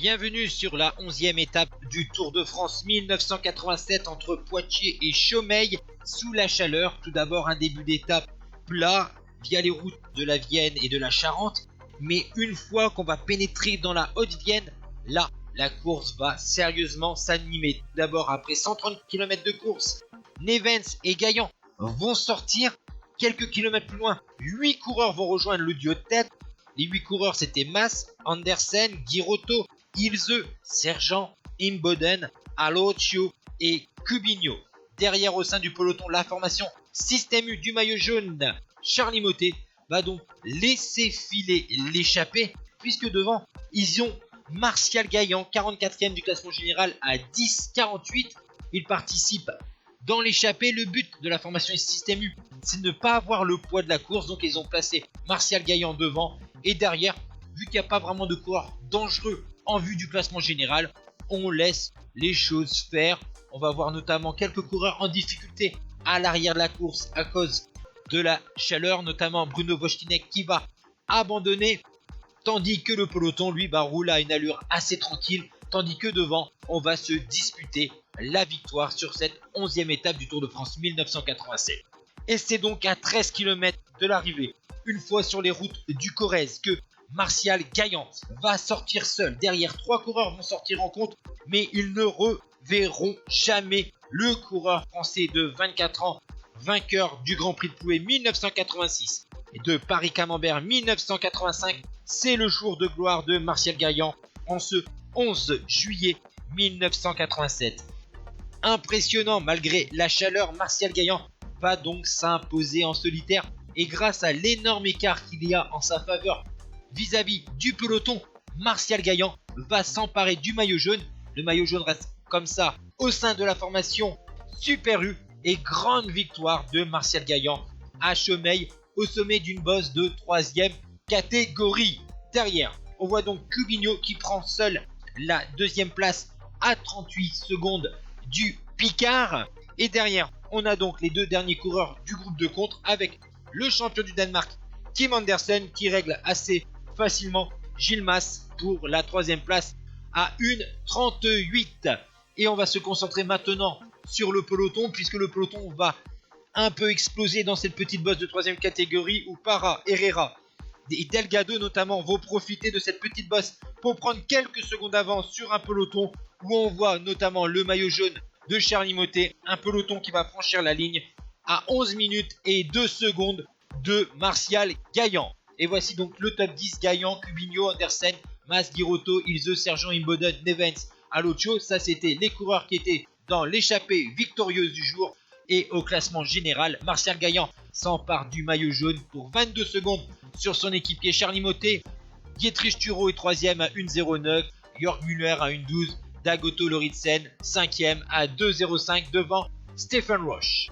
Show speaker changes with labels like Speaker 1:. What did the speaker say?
Speaker 1: Bienvenue sur la 11e étape du Tour de France 1987 entre Poitiers et Chaumeil sous la chaleur. Tout d'abord un début d'étape plat via les routes de la Vienne et de la Charente. Mais une fois qu'on va pénétrer dans la Haute-Vienne, là, la course va sérieusement s'animer. Tout d'abord, après 130 km de course, Nevens et Gaillan vont sortir. Quelques kilomètres plus loin, 8 coureurs vont rejoindre le duo de tête. Les 8 coureurs, c'était Mas, Andersen, Girotto, Ilze, Sergent, Imboden, Aloccio et Cubigno. Derrière, au sein du peloton, la formation Système U du maillot jaune, Charly Mottet va donc laisser filer l'échappée, puisque devant, ils ont Martial Gaillan, 44e du classement général à 10,48. Il participe dans l'échappée. Le but de la formation Système U, c'est de ne pas avoir le poids de la course. Donc ils ont placé Martial Gaillan devant. Et derrière, vu qu'il n'y a pas vraiment de coureurs dangereux en vue du classement général, on laisse les choses faire. On va voir notamment quelques coureurs en difficulté à l'arrière de la course à cause de la chaleur, notamment Bruno Vochtinek qui va abandonner, tandis que le peloton lui roule à une allure assez tranquille, tandis que devant on va se disputer la victoire sur cette 11e étape du Tour de France 1987. Et c'est donc à 13 km de l'arrivée, une fois sur les routes du Corrèze, que Martial Gaillan va sortir seul. Derrière, 3 coureurs vont sortir en compte, mais ils ne reverront jamais le coureur français de 24 ans, vainqueur du Grand Prix de Plouay 1986 et de Paris-Camembert 1985. C'est le jour de gloire de Martial Gaillan en ce 11 juillet 1987. Impressionnant malgré la chaleur, Martial Gaillan va donc s'imposer en solitaire, et grâce à l'énorme écart qu'il y a en sa faveur vis-à-vis du peloton, Martial Gaillan va s'emparer du maillot jaune. Le maillot jaune reste comme ça au sein de la formation Super U, et grande victoire de Martial Gaillan à Chaumeil au sommet d'une bosse de 3e catégorie. Derrière, on voit donc Cubigno qui prend seul la 2e place à 38 secondes du Picard. Et derrière, on a donc les 2 derniers coureurs du groupe de contre, avec le champion du Danemark Kim Andersen qui règle assez facilement Gilles Mas pour la 3e place à 1,38. Et on va se concentrer maintenant sur le peloton, puisque le peloton va un peu exploser dans cette petite bosse de 3e catégorie où Para, Herrera et Delgado notamment vont profiter de cette petite bosse pour prendre quelques secondes d'avance sur un peloton où on voit notamment le maillot jaune de Charly Mottet, un peloton qui va franchir la ligne à 11 minutes et 2 secondes de Martial Gaillan. Et voici donc le top 10: Gaillan, Cubigno, Andersen, Mas, Girotto, Ilze, Sergent, Imboden, Nevens, Aloccio. Ça, c'était les coureurs qui étaient dans l'échappée victorieuse du jour. Et au classement général, Martial Gaillan s'empare du maillot jaune pour 22 secondes sur son équipier Charly Mottet. Dietrich Thurau est 3e à 1,09, Jörg Müller à 1,12, Dagoto Lauritsen 5e à 2,05 devant Stefan Roche.